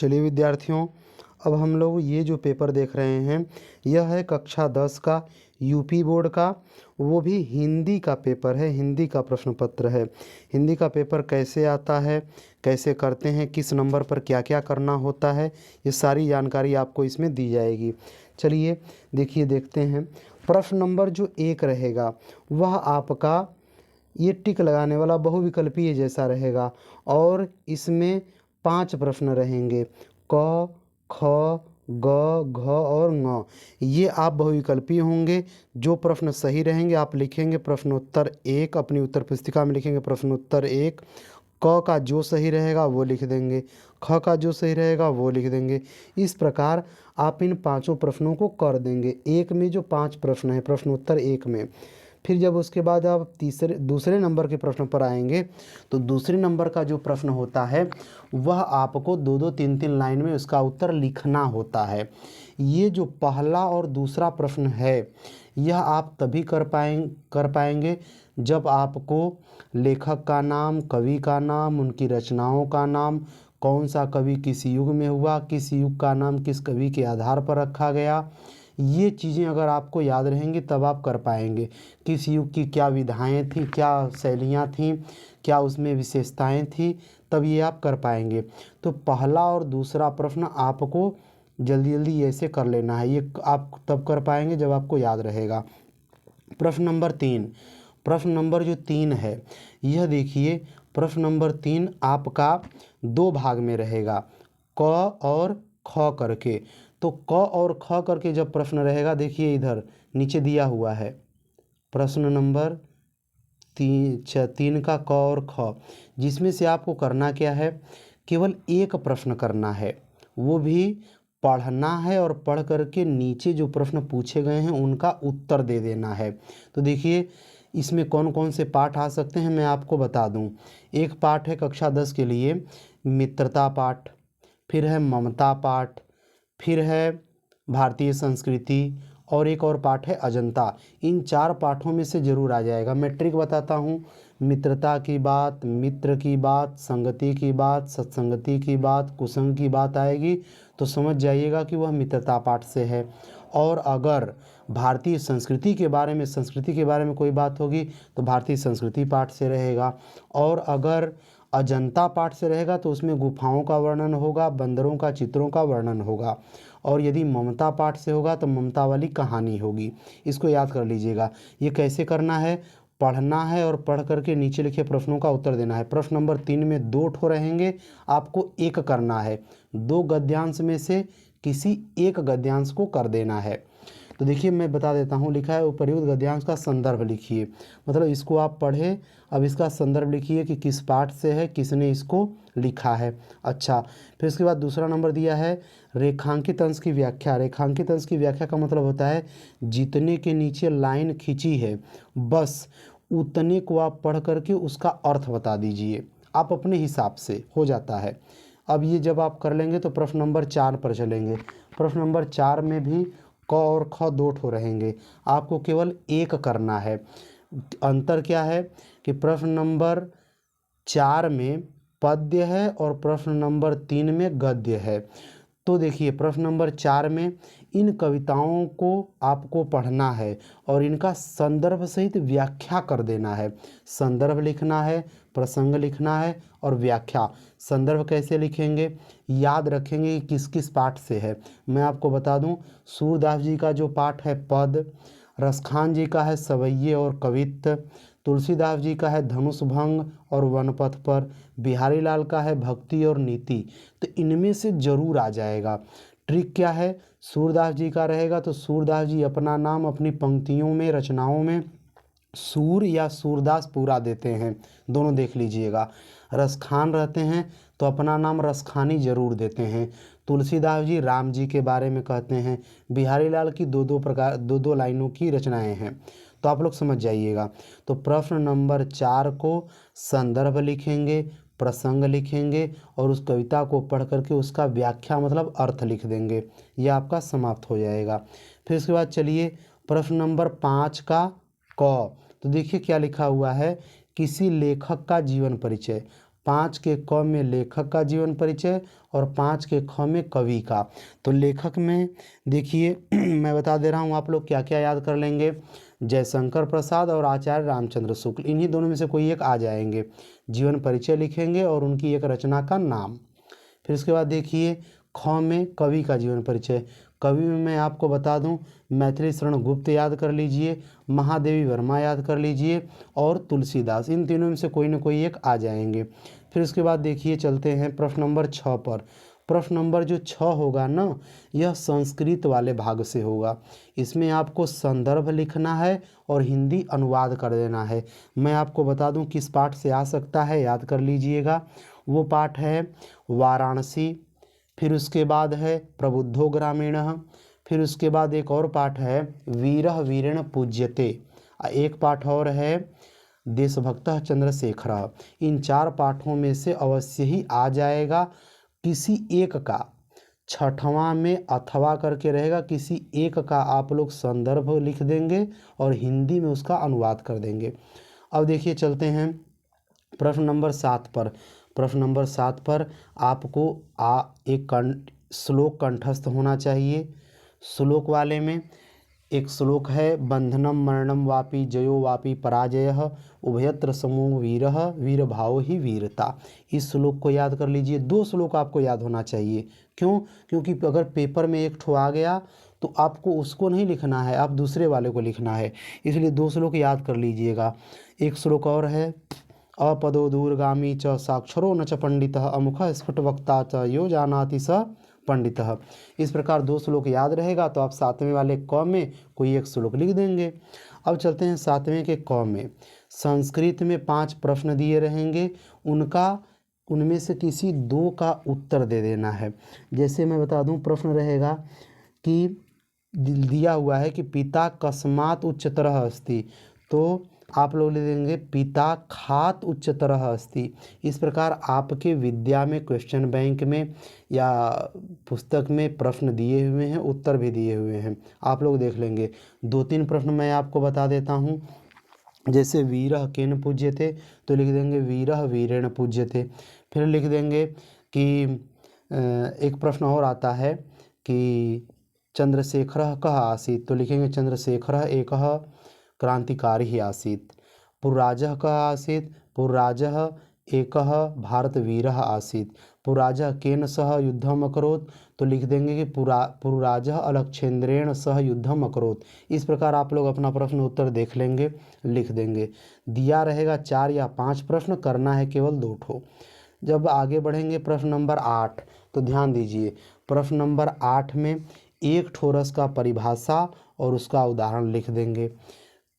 चलिए विद्यार्थियों, अब हम लोग ये जो पेपर देख रहे हैं यह है कक्षा 10 का यूपी बोर्ड का, वो भी हिंदी का पेपर है, हिंदी का प्रश्न पत्र है। हिंदी का पेपर कैसे आता है, कैसे करते हैं, किस नंबर पर क्या क्या करना होता है, ये सारी जानकारी आपको इसमें दी जाएगी। चलिए देखिए, देखते हैं। प्रश्न नंबर जो 1 रहेगा वह आपका ये टिक लगाने वाला बहुविकल्पीय जैसा रहेगा और इसमें 5 प्रश्न रहेंगे, क ख ग घ और ङ। ये आप बहुविकल्पीय होंगे। जो प्रश्न सही रहेंगे आप लिखेंगे प्रश्नोत्तर 1, अपनी उत्तर पुस्तिका में लिखेंगे प्रश्नोत्तर 1। क का जो सही रहेगा वो लिख देंगे, ख का जो सही रहेगा वो लिख देंगे। इस प्रकार आप इन 5 प्रश्नों को कर देंगे। एक में जो 5 प्रश्न हैं प्रश्नोत्तर 1 में, फिर जब उसके बाद आप दूसरे नंबर के प्रश्न पर आएंगे तो दूसरे नंबर का जो प्रश्न होता है वह आपको 2-2 3-3 लाइन में उसका उत्तर लिखना होता है। ये जो पहला और दूसरा प्रश्न है यह आप तभी कर पाएंगे जब आपको लेखक का नाम, कवि का नाम, उनकी रचनाओं का नाम, कौन सा कवि किस युग में हुआ, किस युग का नाम किस कवि के आधार पर रखा गया, ये चीज़ें अगर आपको याद रहेंगी तब आप कर पाएंगे। किस युग की क्या विधाएं थी, क्या शैलियाँ थीं, क्या उसमें विशेषताएं थी, तब ये आप कर पाएंगे। तो पहला और दूसरा प्रश्न आपको जल्दी जल्दी ऐसे कर लेना है, ये आप तब कर पाएंगे जब आपको याद रहेगा। प्रश्न नंबर 3, प्रश्न नंबर जो 3 है यह देखिए, प्रश्न नंबर 3 आपका 2 भाग में रहेगा, क और ख करके। तो क और ख करके जब प्रश्न रहेगा, देखिए इधर नीचे दिया हुआ है प्रश्न नंबर 3 का क और ख, जिसमें से आपको करना क्या है, केवल एक प्रश्न करना है, वो भी पढ़ना है और पढ़ करके नीचे जो प्रश्न पूछे गए हैं उनका उत्तर दे देना है। तो देखिए इसमें कौन कौन से पाठ आ सकते हैं मैं आपको बता दूं। एक पाठ है कक्षा 10 के लिए मित्रता पाठ, फिर है ममता पाठ, फिर है भारतीय संस्कृति और एक और पाठ है अजंता। इन 4 पाठों में से ज़रूर आ जाएगा। मैं ट्रिक बताता हूँ। मित्रता की बात, मित्र की बात, संगति की बात, सत्संगति की बात, कुसंग की बात आएगी तो समझ जाइएगा कि वह मित्रता पाठ से है। और अगर भारतीय संस्कृति के बारे में कोई बात होगी तो भारतीय संस्कृति पाठ से रहेगा। और अगर अजंता पाठ से रहेगा तो उसमें गुफाओं का वर्णन होगा, बंदरों का चित्रों का वर्णन होगा। और यदि ममता पाठ से होगा तो ममता वाली कहानी होगी। इसको याद कर लीजिएगा। ये कैसे करना है, पढ़ना है और पढ़ करके नीचे लिखे प्रश्नों का उत्तर देना है। प्रश्न नंबर 3 में 2 ठो रहेंगे, आपको एक करना है। 2 गद्यांश में से किसी एक गद्यांश को कर देना है। तो देखिए मैं बता देता हूँ, लिखा है उपर्युक्त गद्यांश का संदर्भ लिखिए, मतलब इसको आप पढ़े, अब इसका संदर्भ लिखिए कि किस पाठ से है, किसने इसको लिखा है। अच्छा, फिर उसके बाद दूसरा नंबर दिया है रेखांकित अंश की व्याख्या। रेखांकित अंश की व्याख्या का मतलब होता है जितने के नीचे लाइन खींची है बस उतने को आप पढ़ करके उसका अर्थ बता दीजिए, आप अपने हिसाब से, हो जाता है। अब ये जब आप कर लेंगे तो प्रश्न नंबर 4 पर चलेंगे। प्रश्न नंबर 4 में भी क और ख 2 ठो रहेंगे, आपको केवल एक करना है। अंतर क्या है कि प्रश्न नंबर 4 में पद्य है और प्रश्न नंबर 3 में गद्य है। तो देखिए प्रश्न नंबर 4 में इन कविताओं को आपको पढ़ना है और इनका संदर्भ सहित व्याख्या कर देना है। संदर्भ लिखना है, प्रसंग लिखना है और व्याख्या। संदर्भ कैसे लिखेंगे, याद रखेंगे कि किस किस पाठ से है। मैं आपको बता दूं, सूरदास जी का जो पाठ है पद, रसखान जी का है सवैये और कवित्त, तुलसीदास जी का है धनुष भंग और वनपथ पर, बिहारी लाल का है भक्ति और नीति। तो इनमें से जरूर आ जाएगा। ट्रिक क्या है, सूरदास जी का रहेगा तो सूरदास जी अपना नाम अपनी पंक्तियों में, रचनाओं में सूर या सूरदास पूरा देते हैं, दोनों देख लीजिएगा। रसखान रहते हैं तो अपना नाम रसखानी जरूर देते हैं। तुलसीदास जी राम जी के बारे में कहते हैं। बिहारी लाल की 2-2 लाइनों की रचनाएं हैं। तो आप लोग समझ जाइएगा। तो प्रश्न नंबर 4 को संदर्भ लिखेंगे, प्रसंग लिखेंगे और उस कविता को पढ़ करके उसका व्याख्या मतलब अर्थ लिख देंगे। यह आपका समाप्त हो जाएगा। फिर उसके बाद चलिए प्रश्न नंबर 5 का क। तो देखिए क्या लिखा हुआ है, किसी लेखक का जीवन परिचय। 5 के क में लेखक का जीवन परिचय और 5 के ख में कवि का। तो लेखक में देखिए मैं बता दे रहा हूँ, आप लोग क्या क्या याद कर लेंगे। जयशंकर प्रसाद और आचार्य रामचंद्र शुक्ल, इन्हीं दोनों में से कोई एक आ जाएंगे। जीवन परिचय लिखेंगे और उनकी एक रचना का नाम। फिर उसके बाद देखिए ख में कवि का जीवन परिचय। कवि में मैं आपको बता दूं, मैथिली शरण गुप्त याद कर लीजिए, महादेवी वर्मा याद कर लीजिए और तुलसीदास, इन तीनों में से कोई ना कोई एक आ जाएंगे। फिर उसके बाद देखिए चलते हैं प्रश्न नंबर 6 पर। प्रश्न नंबर जो 6 होगा ना, यह संस्कृत वाले भाग से होगा। इसमें आपको संदर्भ लिखना है और हिंदी अनुवाद कर देना है। मैं आपको बता दूं किस पाठ से आ सकता है, याद कर लीजिएगा। वो पाठ है वाराणसी, फिर उसके बाद है प्रबुद्धो ग्रामीणः, फिर उसके बाद एक और पाठ है वीरः वीरेण पूज्यते, एक पाठ और है देशभक्तः चंद्रशेखरः। इन 4 पाठों में से अवश्य ही आ जाएगा किसी एक का। 6वां में अथवा करके रहेगा, किसी एक का आप लोग संदर्भ लिख देंगे और हिंदी में उसका अनुवाद कर देंगे। अब देखिए चलते हैं प्रश्न नंबर 7 पर। प्रश्न नंबर 7 पर आपको एक श्लोक कंठस्थ होना चाहिए। श्लोक वाले में एक श्लोक है बंधनम मरणम वापि जयो वापि पराजयः उभयत्र समो वीरः वीर भाव ही वीरता। इस श्लोक को याद कर लीजिए। 2 श्लोक आपको याद होना चाहिए। क्यों? क्योंकि अगर पेपर में एक ठो आ गया तो आपको उसको नहीं लिखना है, आप दूसरे वाले को लिखना है, इसलिए 2 श्लोक याद कर लीजिएगा। एक श्लोक और है अपदो दूरगामी च साक्षरो न च पंडितः अमुखः स्फुटवक्ता च यो जानाति स पंडितः। इस प्रकार 2 श्लोक याद रहेगा तो आप 7वें वाले क में कोई एक श्लोक लिख देंगे। अब चलते हैं 7वें के क में। संस्कृत में 5 प्रश्न दिए रहेंगे, उनमें से किसी 2 का उत्तर दे देना है। जैसे मैं बता दूं, प्रश्न रहेगा कि दिया हुआ है कि पिता कस्मात् उच्चतरः अस्ति, तो आप लोग लिख देंगे पिता खात उच्चतरः अस्ति। इस प्रकार आपके विद्या में, क्वेश्चन बैंक में या पुस्तक में प्रश्न दिए हुए हैं, उत्तर भी दिए हुए हैं, आप लोग देख लेंगे। 2-3 प्रश्न मैं आपको बता देता हूँ। जैसे वीरः केन पूज्यते, तो लिख देंगे वीरः वीरेण पूज्यते। फिर लिख देंगे कि एक प्रश्न और आता है कि चंद्रशेखरः कः आसीत्, तो लिखेंगे चंद्रशेखरः एकः क्रांतिकारी आसीत्। पुरराजः कः आसीत्, पुरराजः एकः भारतवीरः आसीत्। पुरराजः केन सह युद्धम् अकरोत्, तो लिख देंगे कि पुरराजः अलक्षेंद्रेण सह युद्धम् अकरोत्। इस प्रकार आप लोग अपना प्रश्न उत्तर देख लेंगे, लिख देंगे। दिया रहेगा 4 या 5 प्रश्न, करना है केवल 2 ठो। जब आगे बढ़ेंगे प्रश्न नंबर 8, तो ध्यान दीजिए। प्रश्न नंबर 8 में एक ठो रस का परिभाषा और उसका उदाहरण लिख देंगे।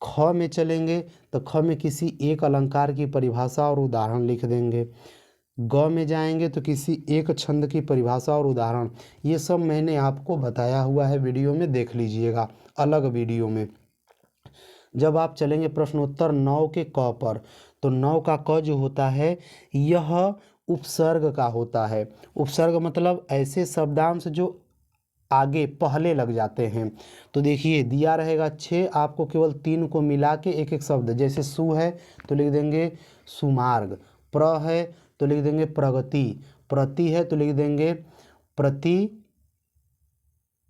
ख में चलेंगे तो ख में किसी एक अलंकार की परिभाषा और उदाहरण लिख देंगे। ग में जाएंगे तो किसी एक छंद की परिभाषा और उदाहरण। ये सब मैंने आपको बताया हुआ है, वीडियो में देख लीजिएगा, अलग वीडियो में। जब आप चलेंगे प्रश्नोत्तर 9 के क पर, तो 9 का क जो होता है यह उपसर्ग का होता है। उपसर्ग मतलब ऐसे शब्दांश जो आगे पहले लग जाते हैं। तो देखिए दिया रहेगा 6, आपको केवल 3 को मिला के एक एक शब्द, जैसे सु है तो लिख देंगे सुमार्ग, प्र है तो लिख देंगे प्रगति, प्रति है तो लिख देंगे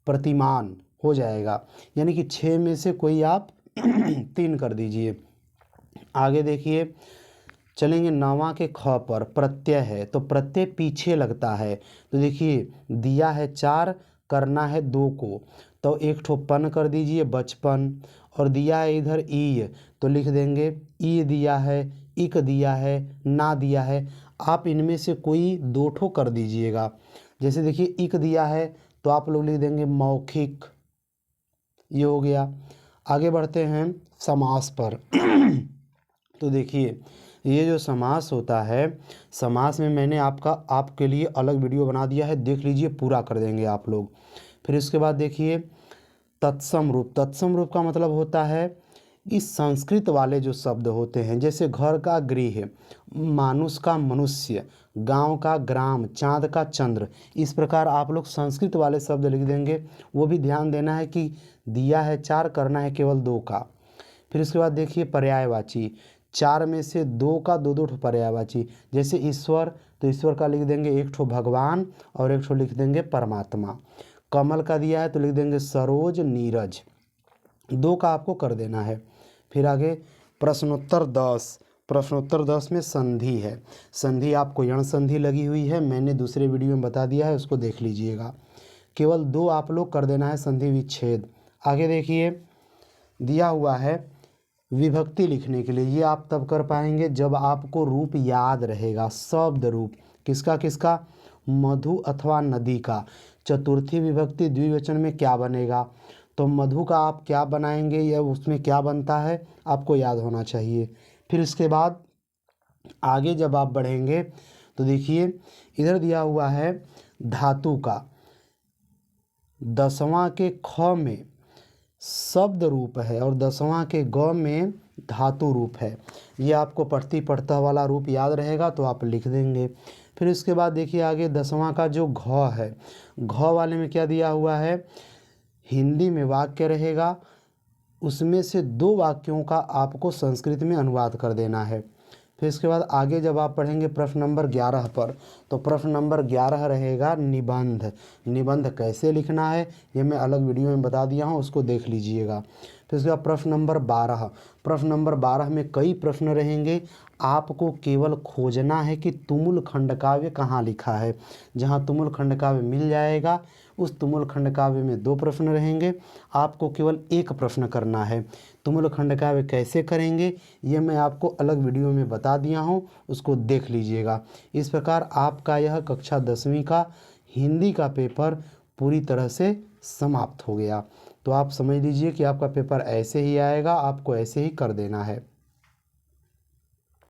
प्रतिमान, हो जाएगा। यानी कि 6 में से कोई आप 3 कर दीजिए। आगे देखिए चलेंगे 9वां के ख पर। प्रत्यय है तो प्रत्यय पीछे लगता है, तो देखिए दिया है 4, करना है 2 को, तो एक ठो पन कर दीजिए बचपन। और दिया है इधर ई, तो लिख देंगे ई दिया है, इक दिया है, ना दिया है, आप इनमें से कोई 2 ठो कर दीजिएगा। जैसे देखिए इक दिया है तो आप लोग लिख देंगे मौखिक, ये हो गया। आगे बढ़ते हैं समास पर। तो देखिए ये जो समास होता है, समास में मैंने आपके लिए अलग वीडियो बना दिया है, देख लीजिए, पूरा कर देंगे आप लोग। फिर इसके बाद देखिए तत्सम रूप। तत्सम रूप का मतलब होता है इस संस्कृत वाले जो शब्द होते हैं, जैसे घर का गृह, मानुष का मनुष्य, गांव का ग्राम, चाँद का चंद्र, इस प्रकार आप लोग संस्कृत वाले शब्द लिख देंगे। वो भी ध्यान देना है कि दिया है 4, करना है केवल 2 का। फिर इसके बाद देखिए पर्यायवाची। चार में से दो का दो दो ठो पर्यायवाची, जैसे ईश्वर तो ईश्वर का लिख देंगे एक ठो भगवान और एक ठो लिख देंगे परमात्मा। कमल का दिया है तो लिख देंगे सरोज नीरज। दो का आपको कर देना है। फिर आगे प्रश्नोत्तर 10। प्रश्नोत्तर 10 में संधि है। संधि आपको यण संधि लगी हुई है, मैंने दूसरे वीडियो में बता दिया है, उसको देख लीजिएगा। केवल दो आप लोग कर देना है संधि विच्छेद। आगे देखिए दिया हुआ है विभक्ति लिखने के लिए, ये आप तब कर पाएंगे जब आपको रूप याद रहेगा। शब्द रूप किसका किसका, मधु अथवा नदी का। चतुर्थी विभक्ति द्विवचन में क्या बनेगा, तो मधु का आप क्या बनाएंगे या उसमें क्या बनता है आपको याद होना चाहिए। फिर इसके बाद आगे जब आप बढ़ेंगे तो देखिए इधर दिया हुआ है धातु का, 10वां के ख में शब्द रूप है और 10वां के ग में धातु रूप है। ये आपको पढ़ती पढ़ता वाला रूप याद रहेगा तो आप लिख देंगे। फिर इसके बाद देखिए आगे 10वां का जो घ है, घ वाले में क्या दिया हुआ है, हिंदी में वाक्य रहेगा, उसमें से दो वाक्यों का आपको संस्कृत में अनुवाद कर देना है। फिर इसके बाद आगे जब आप पढ़ेंगे प्रश्न नंबर 11 पर, तो प्रश्न नंबर 11 रहेगा निबंध। निबंध कैसे लिखना है ये मैं अलग वीडियो में बता दिया हूँ, उसको देख लीजिएगा। फिर इसके बाद प्रश्न नंबर 12। प्रश्न नंबर 12 में कई प्रश्न रहेंगे, आपको केवल खोजना है कि तुमुल खंड काव्य कहाँ लिखा है। जहाँ तुमुल खंड काव्य मिल जाएगा उस तुमुल खंड काव्य में दो प्रश्न रहेंगे, आपको केवल एक प्रश्न करना है। तुमुल खंड काव्य कैसे करेंगे ये मैं आपको अलग वीडियो में बता दिया हूँ, उसको देख लीजिएगा। इस प्रकार आपका यह कक्षा 10वीं का हिंदी का पेपर पूरी तरह से समाप्त हो गया। तो आप समझ लीजिए कि आपका पेपर ऐसे ही आएगा, आपको ऐसे ही कर देना है।